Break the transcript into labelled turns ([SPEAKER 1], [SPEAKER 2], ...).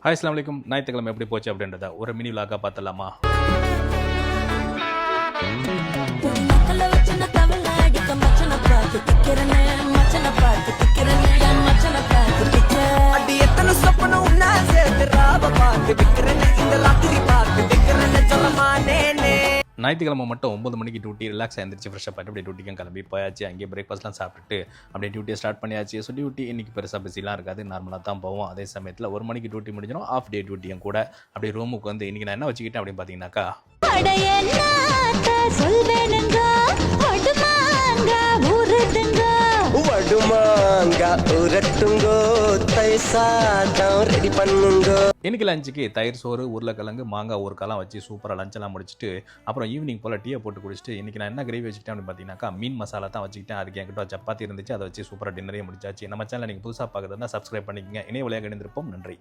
[SPEAKER 1] Hi அஸ்ஸலாமு அலைக்கும். ஞாயிற்றுக்கிழமை எப்படி போச்சு அப்படின்றத ஒரு மினி விலாகா பார்த்தலாமா? ஞாயிற்றுக்கிழமை மட்டும் 9 மணிக்கு டியூட்டி ரிலாக்ஸ் ஆயிருந்துச்சு. ஃப்ரெஷ்ஷாக பண்ணிட்டு அப்படியே டியூட்டிக்கும் கிளம்பி போயாச்சு. அங்கேயே பிரேக்ஃபாஸ்ட்லாம் சாப்பிட்டுட்டு அப்படியே டியூட்டியை ஸ்டார்ட் பண்ணியாச்சு. ஸோ டியூட்டி இன்றைக்கி பெருசாக பிஸிலாம் இருக்காது, நார்மலாக தான் போவோம். அதே சமயத்தில் 1 மணிக்கு டியூட்டி முடிஞ்சிடும். ஆஃப் டே டியூட்டியும் கூட அப்படியே ரூமுக்கு வந்து இன்றைக்கி நான் என்ன வச்சுக்கிட்டேன் அப்படின்னு பார்த்தீங்கன்னாக்கா, இன்னைக்கு லஞ்சுக்கு தயிர் சோறு, உருளைக்கிழங்கு, மாங்காய் ஊறுகாலாம் வச்சு சூப்பராக லஞ்செல்லாம் முடிச்சுட்டு அப்புறம் ஈவினிங் போல் டீயை போட்டு குடிச்சிட்டு இன்றைக்கி நான் என்ன கிரேவி வச்சுக்கிட்டேன் அப்படின்னு பார்த்தீங்கன்னாக்கா, மீன் மசாலா தான் வச்சுக்கிட்டேன். அதுக்கு என்கிட்ட சப்பாத்தி இருந்துச்சு, அதை வச்சு சூப்பராக டின்னரே முடிச்சாச்சு. நம்ம சேனல் நீங்கள் புதுசாக பார்க்குறதா சப்ஸ்கிரைப் பண்ணிக்கங்க. இணைய விளையாக இணைந்திருப்போம். நன்றி.